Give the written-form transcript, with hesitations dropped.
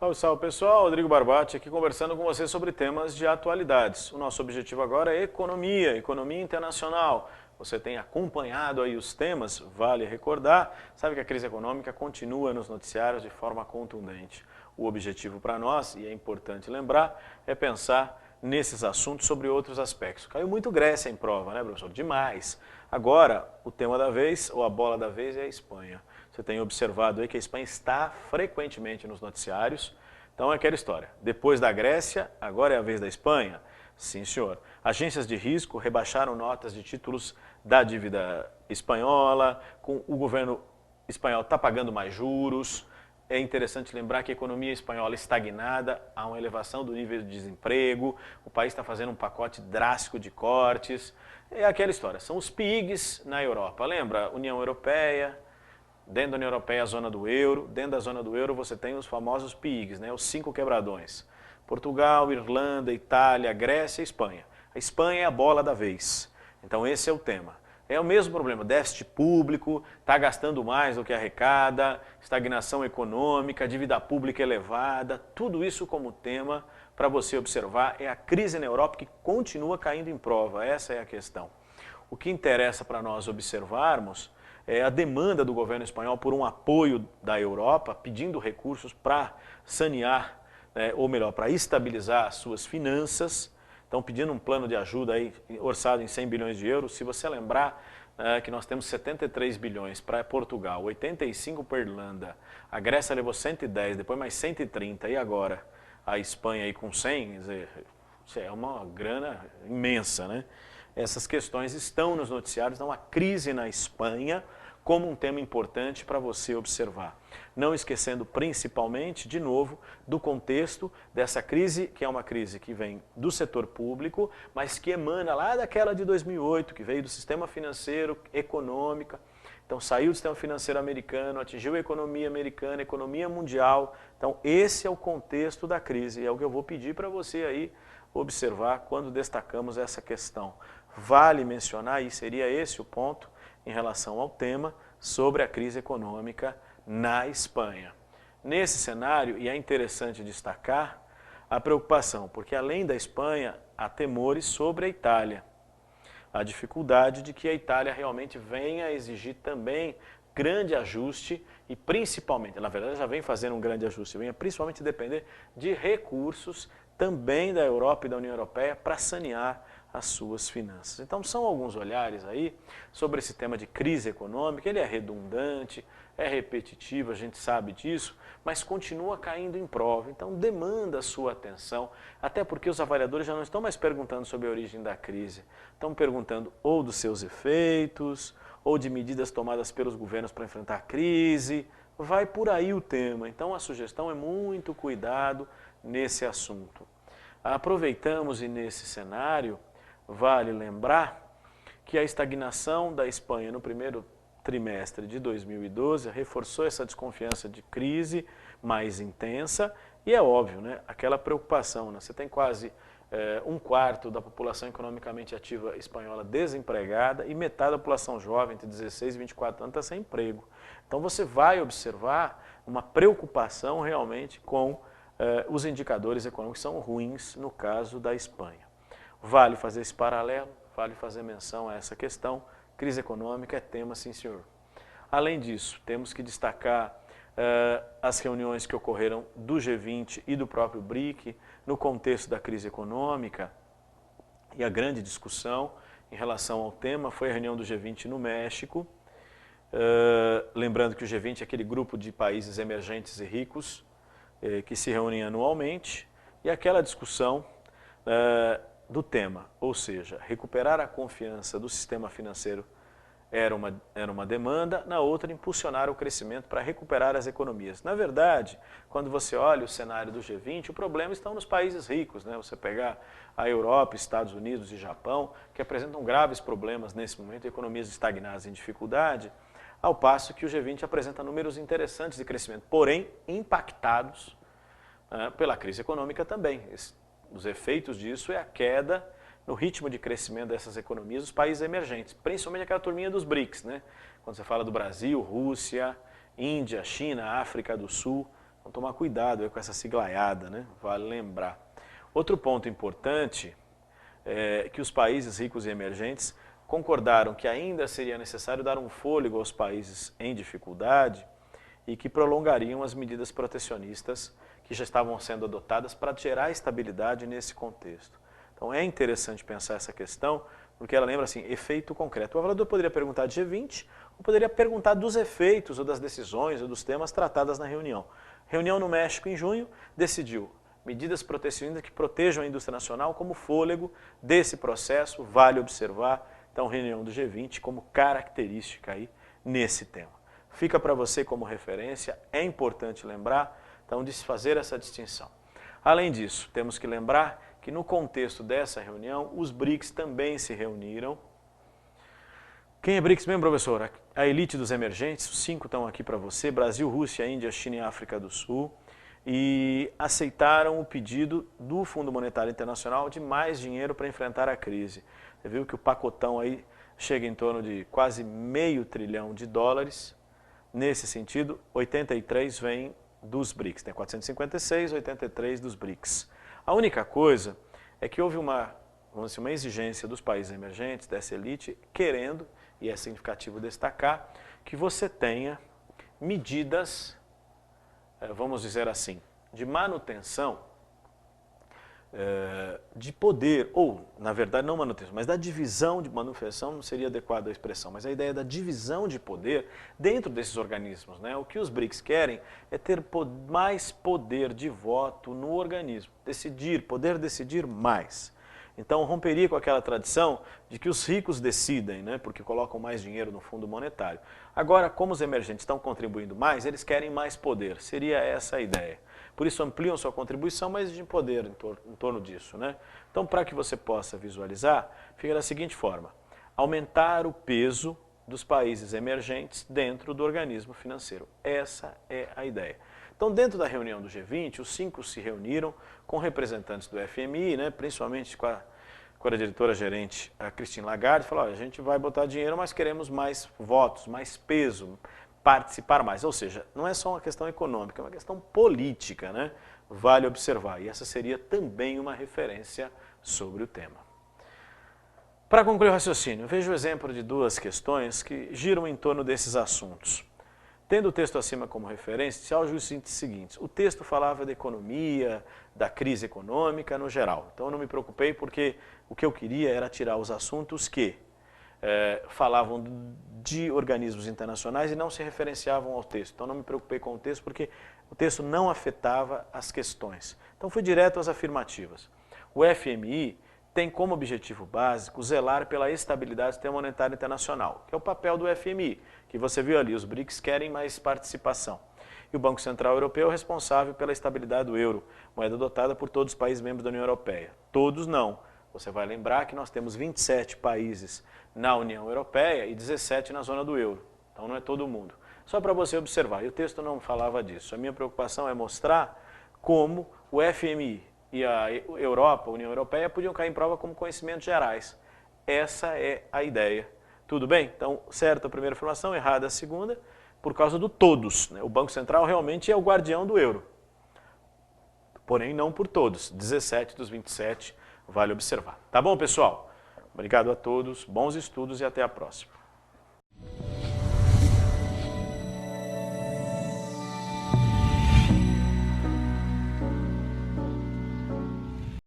Salve, salve pessoal, Rodrigo Barbati aqui conversando com você sobre temas de atualidades. O nosso objetivo agora é economia, economia internacional. Você tem acompanhado aí os temas, vale recordar, sabe que a crise econômica continua nos noticiários de forma contundente. O objetivo para nós, e é importante lembrar, é pensar nesses assuntos sobre outros aspectos. Caiu muito Grécia em prova, né, professor? Demais. Agora, o tema da vez, ou a bola da vez, é a Espanha. Você tem observado aí que a Espanha está frequentemente nos noticiários. Então é aquela história. Depois da Grécia, agora é a vez da Espanha? Sim, senhor. Agências de risco rebaixaram notas de títulos da dívida espanhola, o governo espanhol está pagando mais juros. É interessante lembrar que a economia espanhola estagnada, há uma elevação do nível de desemprego, o país está fazendo um pacote drástico de cortes. É aquela história, são os PIGs na Europa. Lembra? União Europeia, dentro da União Europeia a zona do euro, dentro da zona do euro você tem os famosos PIGs, né? Os 5 quebradões. Portugal, Irlanda, Itália, Grécia e Espanha. A Espanha é a bola da vez. Então esse é o tema. É o mesmo problema, déficit público, está gastando mais do que arrecada, estagnação econômica, dívida pública elevada, tudo isso como tema para você observar. É a crise na Europa que continua caindo em prova, essa é a questão. O que interessa para nós observarmos é a demanda do governo espanhol por um apoio da Europa, pedindo recursos para sanear, ou melhor, para estabilizar as suas finanças. Estão pedindo um plano de ajuda aí, orçado em 100 bilhões de euros. Se você lembrar que nós temos 73 bilhões para Portugal, 85 para a Irlanda, a Grécia levou 110, depois mais 130 e agora a Espanha aí com 100, quer dizer, isso é uma grana imensa, né? Essas questões estão nos noticiários, então a crise na Espanha como um tema importante para você observar. Não esquecendo principalmente, de novo, do contexto dessa crise, que é uma crise que vem do setor público, mas que emana lá daquela de 2008, que veio do sistema financeiro, econômica. Então saiu do sistema financeiro americano, atingiu a economia americana, a economia mundial. Então esse é o contexto da crise, e é o que eu vou pedir para você aí observar quando destacamos essa questão. Vale mencionar, e seria esse o ponto, em relação ao tema sobre a crise econômica na Espanha. Nesse cenário, e é interessante destacar, a preocupação, porque além da Espanha, há temores sobre a Itália. A dificuldade de que a Itália realmente venha a exigir também grande ajuste e principalmente, na verdade já vem fazendo um grande ajuste, venha principalmente depender de recursos também da Europa e da União Europeia para sanear as suas finanças. Então são alguns olhares aí sobre esse tema de crise econômica. Ele é redundante, é repetitivo, a gente sabe disso, mas continua caindo em prova, então demanda a sua atenção, até porque os avaliadores já não estão mais perguntando sobre a origem da crise, estão perguntando ou dos seus efeitos, ou de medidas tomadas pelos governos para enfrentar a crise, vai por aí o tema. Então a sugestão é muito cuidado nesse assunto. Aproveitamos e nesse cenário, vale lembrar que a estagnação da Espanha no primeiro trimestre de 2012 reforçou essa desconfiança de crise mais intensa e é óbvio, né, aquela preocupação, né, você tem quase um quarto da população economicamente ativa espanhola desempregada e metade da população jovem entre 16 e 24 anos está sem emprego. Então você vai observar uma preocupação realmente com os indicadores econômicos que são ruins no caso da Espanha. Vale fazer esse paralelo, vale fazer menção a essa questão. Crise econômica é tema, sim senhor. Além disso, temos que destacar as reuniões que ocorreram do G20 e do próprio BRIC no contexto da crise econômica, e a grande discussão em relação ao tema foi a reunião do G20 no México. Lembrando que o G20 é aquele grupo de países emergentes e ricos que se reúnem anualmente, e aquela discussão do tema, ou seja, recuperar a confiança do sistema financeiro era uma demanda, na outra impulsionar o crescimento para recuperar as economias. Na verdade, quando você olha o cenário do G20, o problema está nos países ricos, né? Você pegar a Europa, Estados Unidos e Japão, que apresentam graves problemas nesse momento, economias estagnadas em dificuldade, ao passo que o G20 apresenta números interessantes de crescimento, porém impactados pela crise econômica também. Os efeitos disso é a queda no ritmo de crescimento dessas economias dos países emergentes, principalmente aquela turminha dos BRICS, né? Quando você fala do Brasil, Rússia, Índia, China, África do Sul, Então tomar cuidado aí com essa siglaiada, né? Vale lembrar. Outro ponto importante é que os países ricos e emergentes concordaram que ainda seria necessário dar um fôlego aos países em dificuldade e que prolongariam as medidas protecionistas que já estavam sendo adotadas para gerar estabilidade nesse contexto. Então é interessante pensar essa questão, porque ela lembra assim, efeito concreto. O avaliador poderia perguntar de G20, ou poderia perguntar dos efeitos, ou das decisões, ou dos temas tratadas na reunião. Reunião no México em junho, decidiu medidas protecionistas que protejam a indústria nacional como fôlego desse processo, vale observar. Então, reunião do G20 como característica aí nesse tema. Fica para você como referência, é importante lembrar, então, de se fazer essa distinção. Além disso, temos que lembrar que no contexto dessa reunião, os BRICS também se reuniram. Quem é BRICS mesmo, professor? A elite dos emergentes, os 5 estão aqui para você, Brasil, Rússia, Índia, China e África do Sul, e aceitaram o pedido do Fundo Monetário Internacional de mais dinheiro para enfrentar a crise. Você viu que o pacotão aí chega em torno de quase $500 bilhão. Nesse sentido, 83 vem dos BRICS, tem 456, 83 dos BRICS. A única coisa é que houve uma exigência dos países emergentes, dessa elite, querendo, e é significativo destacar, que você tenha medidas, vamos dizer assim, de manutenção de poder, ou, na verdade, não manutenção, mas da divisão de manutenção, não seria adequada a expressão, mas a ideia da divisão de poder dentro desses organismos, né? O que os BRICS querem é ter mais poder de voto no organismo, poder decidir mais. Então romperia com aquela tradição de que os ricos decidem, né? Porque colocam mais dinheiro no Fundo Monetário. Agora, como os emergentes estão contribuindo mais, eles querem mais poder, seria essa a ideia. Por isso ampliam sua contribuição, mas de poder em torno disso, né? Então, para que você possa visualizar, fica da seguinte forma: aumentar o peso dos países emergentes dentro do organismo financeiro. Essa é a ideia. Então, dentro da reunião do G20, os 5 se reuniram com representantes do FMI, né, principalmente com a diretora-gerente, a Christine Lagarde, falou: a gente vai botar dinheiro, mas queremos mais votos, mais peso, participar mais. Ou seja, não é só uma questão econômica, é uma questão política, né? Vale observar. E essa seria também uma referência sobre o tema. Para concluir o raciocínio, veja o exemplo de 2 questões que giram em torno desses assuntos. Tendo o texto acima como referência, se há os seguintes: o texto falava da economia, da crise econômica no geral. Então eu não me preocupei porque o que eu queria era tirar os assuntos que falavam de organismos internacionais e não se referenciavam ao texto. Então não me preocupei com o texto porque o texto não afetava as questões. Então fui direto às afirmativas. O FMI tem como objetivo básico zelar pela estabilidade do sistema monetário internacional, que é o papel do FMI, que você viu ali, os BRICS querem mais participação. E o Banco Central Europeu é responsável pela estabilidade do euro, moeda adotada por todos os países membros da União Europeia. Todos não. Você vai lembrar que nós temos 27 países na União Europeia e 17 na zona do euro. Então não é todo mundo. Só para você observar, e o texto não falava disso. A minha preocupação é mostrar como o FMI e a Europa, a União Europeia, podiam cair em prova como conhecimentos gerais. Essa é a ideia. Tudo bem? Então, certa a primeira afirmação, errada a segunda, por causa do todos, né? O Banco Central realmente é o guardião do euro. Porém, não por todos. 17 dos 27, vale observar. Tá bom, pessoal? Obrigado a todos, bons estudos e até a próxima.